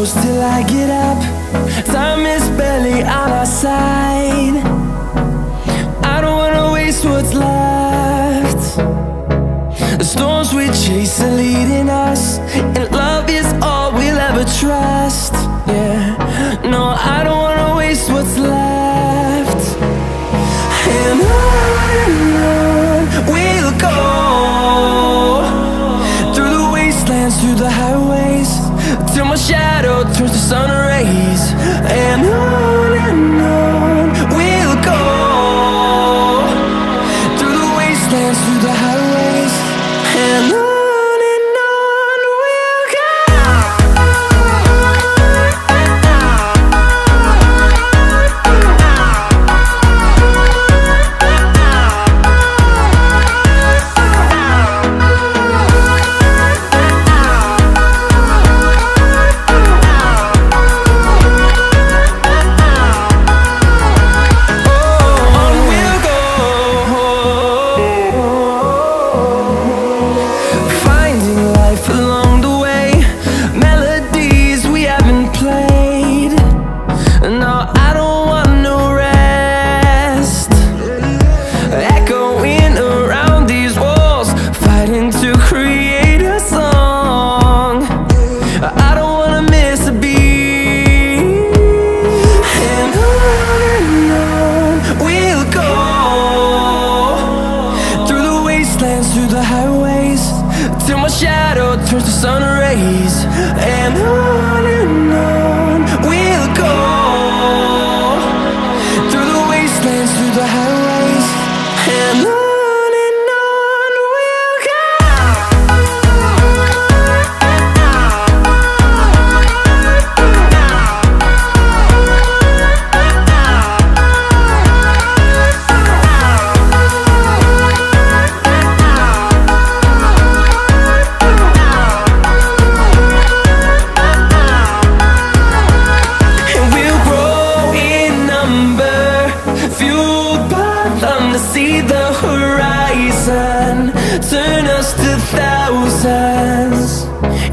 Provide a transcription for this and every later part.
close till I get up. Time is barely on our side. I don't wanna waste what's left. The storms we chase are leading us, and love is all we'll ever trust. Yeah, no, I don't wanna waste what's left. And on we'll go, through the wastelands, through the highways, till my shadow turns to sun rays. And on we'll go, through the wastelands, through the highways, and on we'll go. Through the highways, till my shadow turns to sun rays. And on we'll go, through the wastelands, through the highways, and on we'll go. See the horizon, turn us to thousands,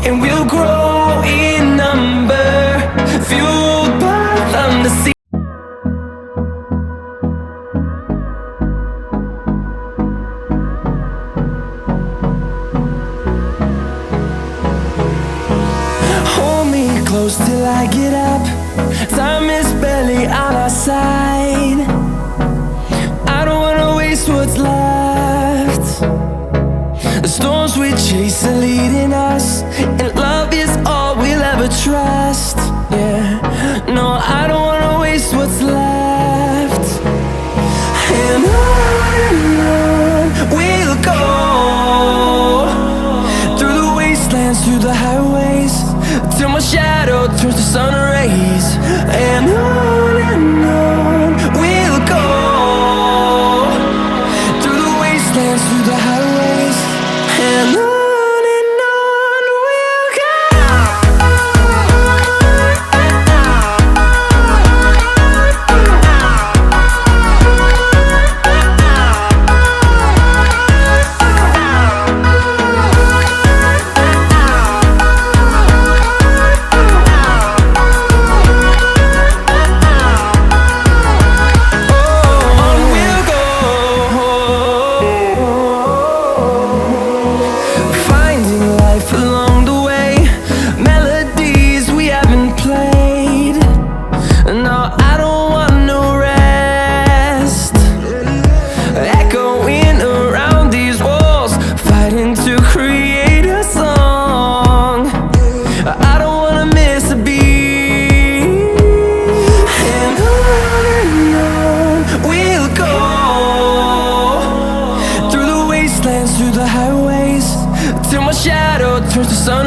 and we'll grow in number, fueled by them to see. Hold me close till I get up. Time is barely on our side. What's left? The storms we chase are leading us, and love is all we'll ever trust. Yeah, no, I don't wanna waste what's left. And on we'll go, through the wastelands, through the highways, till my shadow turns to sun rays. And on we'll go, through the highways, and on. Through the highways, till my shadow turns to sun